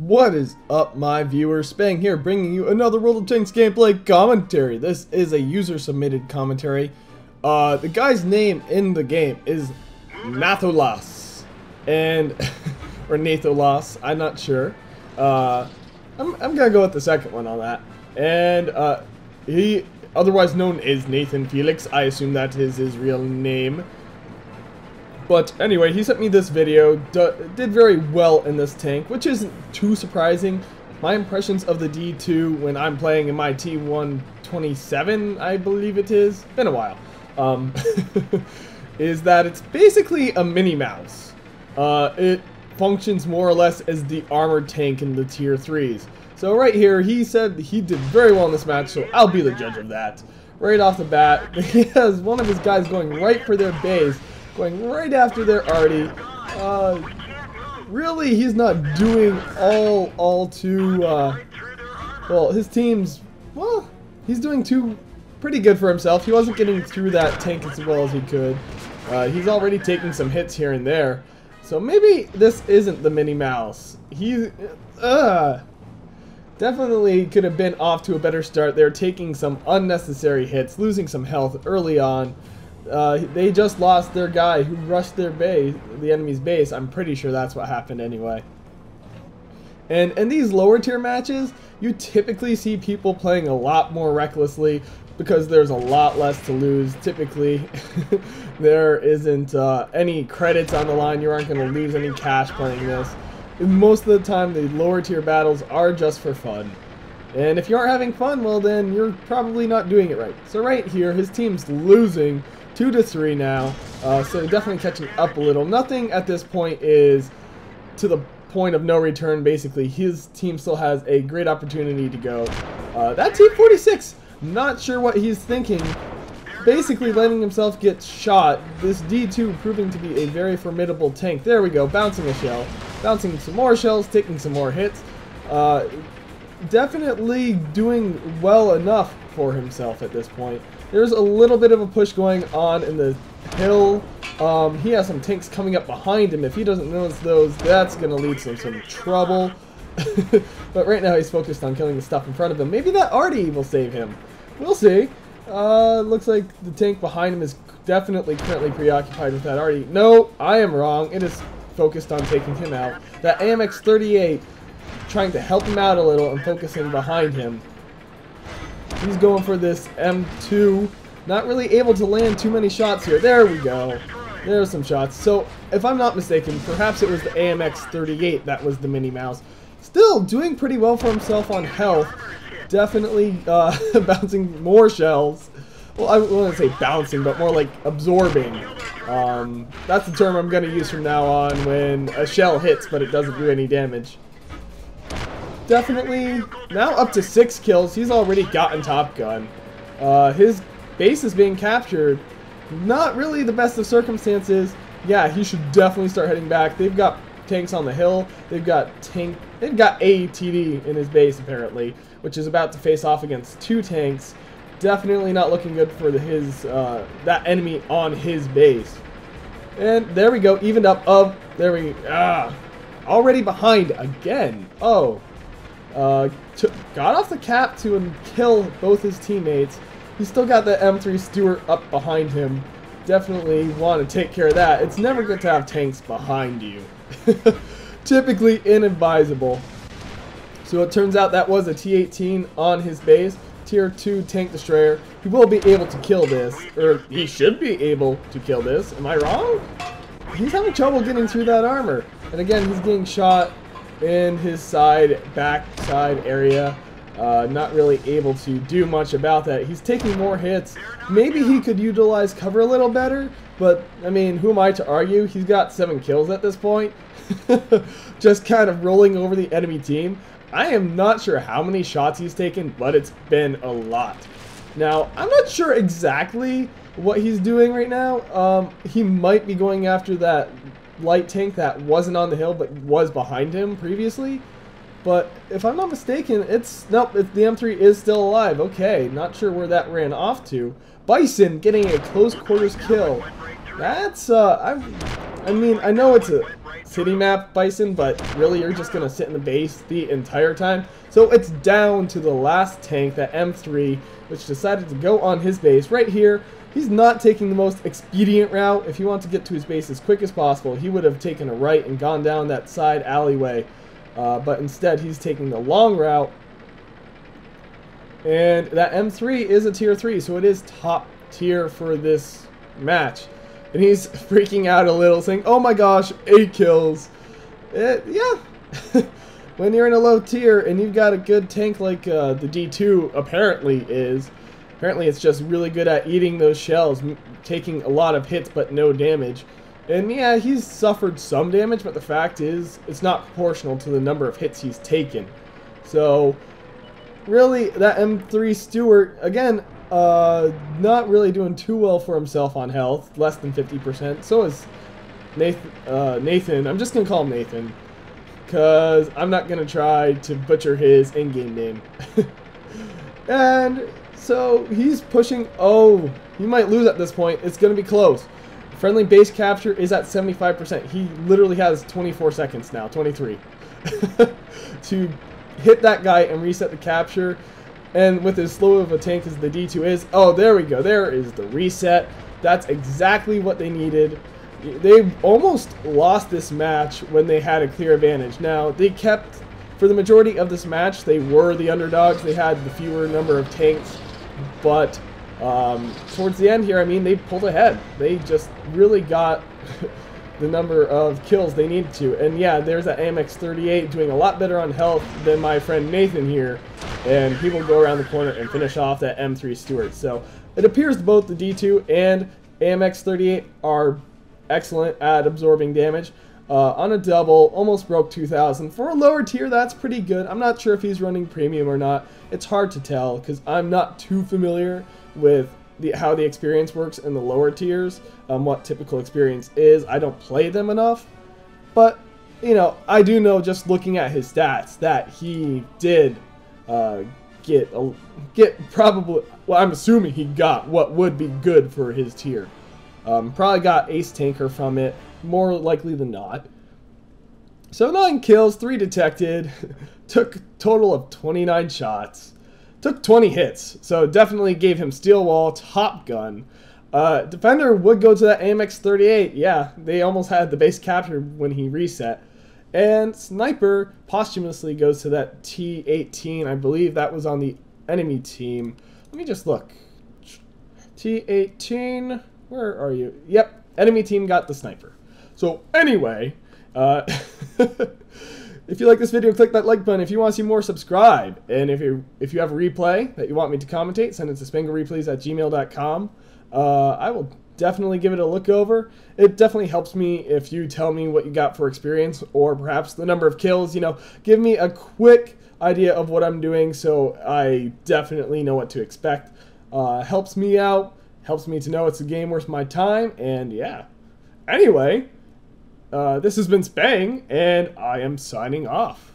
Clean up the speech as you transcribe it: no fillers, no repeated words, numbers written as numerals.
What is up, my viewers? Spang here, bringing you another World of Tanks gameplay commentary. This is a user-submitted commentary. The guy's name in the game is Natholas, and or Natholas. I'm not sure. I'm gonna go with the second one on that. And he, otherwise known as Nathan Felix. I assume that is his real name. But anyway, he sent me this video, did very well in this tank, which isn't too surprising. My impressions of the D2 when I'm playing in my T127, I believe it is, been a while, is that it's basically a mini mouse. It functions more or less as the armored tank in the tier 3s. So right here, he said he did very well in this match, so I'll be the judge of that. Right off the bat, he has one of his guys going right for their base, going right after their arty. Really, he's not doing all too, well, his team's, well, he's doing pretty good for himself. He wasn't getting through that tank as well as he could. He's already taking some hits here and there. So maybe this isn't the mini mouse. He, definitely could have been off to a better start. They're taking some unnecessary hits, losing some health early on. They just lost their guy who rushed their base, the enemy's base. I'm pretty sure that's what happened anyway. And in these lower tier matches, you typically see people playing a lot more recklessly because there's a lot less to lose. Typically, there isn't any credits on the line. You aren't going to lose any cash playing this. And most of the time, the lower tier battles are just for fun. And if you aren't having fun, well then you're probably not doing it right. So right here, his team's losing 2-3 now, so definitely catching up a little. Nothing at this point is to the point of no return, basically. His team still has a great opportunity to go. That T-46, not sure what he's thinking. Basically letting himself get shot. This D2 proving to be a very formidable tank. There we go, bouncing a shell. Bouncing some more shells, taking some more hits. Definitely doing well enough for himself at this point. There's a little bit of a push going on in the hill. He has some tanks coming up behind him. If he doesn't notice those, that's going to lead to some trouble. But right now he's focused on killing the stuff in front of him. Maybe that arty will save him. We'll see. Looks like the tank behind him is definitely currently preoccupied with that arty. No, I am wrong. It is focused on taking him out. That AMX-38 trying to help him out a little and focusing behind him. He's going for this M2. Not really able to land too many shots here. There we go. There's some shots. So, if I'm not mistaken, perhaps it was the AMX-38 that was the mini mouse. Still doing pretty well for himself on health. Definitely bouncing more shells. Well, I wouldn't say bouncing, but more like absorbing. That's the term I'm going to use from now on when a shell hits, but it doesn't do any damage. Definitely now up to 6 kills. He's already gotten Top Gun. His base is being captured. Not really the best of circumstances. Yeah, he should definitely start heading back. They've got tanks on the hill. They've got ATD in his base apparently, which is about to face off against 2 tanks. Definitely not looking good for that enemy on his base. And there we go, evened up. Already behind again. Oh. Got off the cap to kill both his teammates. He's still got the M3 Stewart up behind him. Definitely want to take care of that. It's never good to have tanks behind you. Typically inadvisable. So it turns out that was a T-18 on his base. Tier 2 tank destroyer. He will be able to kill this. Or he should be able to kill this. Am I wrong? He's having trouble getting through that armor. And again, he's getting shot in his backside area. Not really able to do much about that. He's taking more hits. Maybe he could utilize cover a little better, but I mean, who am I to argue? He's got 7 kills at this point. Just kind of rolling over the enemy team. I am not sure how many shots he's taken, but it's been a lot. Now, I'm not sure exactly what he's doing right now. He might be going after that light tank that wasn't on the hill but was behind him previously. But if I'm not mistaken, nope, the M3 is still alive. Okay, not sure where that ran off to. Bison getting a close quarters kill. That's I mean, I know it's a city map Bison, but really you're just going to sit in the base the entire time. So it's down to the last tank, that M3, which decided to go on his base right here. He's not taking the most expedient route. If he wants to get to his base as quick as possible, he would have taken a right and gone down that side alleyway. But instead, he's taking the long route. And that M3 is a tier 3, so it is top tier for this match. And he's freaking out a little, saying, oh my gosh, 8 kills. Yeah. When you're in a low tier and you've got a good tank like the D2 apparently is, apparently it's just really good at eating those shells, taking a lot of hits but no damage. And yeah, he's suffered some damage, but the fact is, it's not proportional to the number of hits he's taken. So, really, that M3 Stewart, again, not really doing too well for himself on health, less than 50%. So is Nathan. I'm just going to call him Nathan, because I'm not going to try to butcher his in-game name. And so he's pushing. Oh, he might lose at this point. It's going to be close. Friendly base capture is at 75%. He literally has 24 seconds now, 23, to hit that guy and reset the capture. And with as slow of a tank as the D2 is, oh, there we go. There is the reset. That's exactly what they needed. They almost lost this match when they had a clear advantage. Now, they kept, for the majority of this match, they were the underdogs. They had the fewer number of tanks. But towards the end here, I mean, they pulled ahead. They just really got the number of kills they needed to. And yeah, there's that AMX38 doing a lot better on health than my friend Nathan here. And he will go around the corner and finish off that M3 Stewart. So it appears both the D2 and AMX38 are excellent at absorbing damage. On a double, almost broke 2,000. For a lower tier, that's pretty good. I'm not sure if he's running premium or not. It's hard to tell because I'm not too familiar with how the experience works in the lower tiers, what typical experience is. I don't play them enough. But, you know, I do know just looking at his stats that he did get probably, well, I'm assuming he got what would be good for his tier. Probably got ace tanker from it, more likely than not. So 9 kills, 3 detected, took a total of 29 shots, took 20 hits, so definitely gave him steel wall, top gun. Defender would go to that AMX38, yeah, they almost had the base capture when he reset. And Sniper posthumously goes to that T18, I believe that was on the enemy team. Let me just look. T18, where are you? Yep, enemy team got the Sniper. So anyway, if you like this video, click that like button. If you want to see more, subscribe. And if you have a replay that you want me to commentate, send it to spanglereplays@gmail.com. I will definitely give it a look over. It definitely helps me if you tell me what you got for experience or perhaps the number of kills. You know, give me a quick idea of what I'm doing so I definitely know what to expect. Helps me out, helps me to know it's a game worth my time, and yeah. Anyway, this has been Spang, and I am signing off.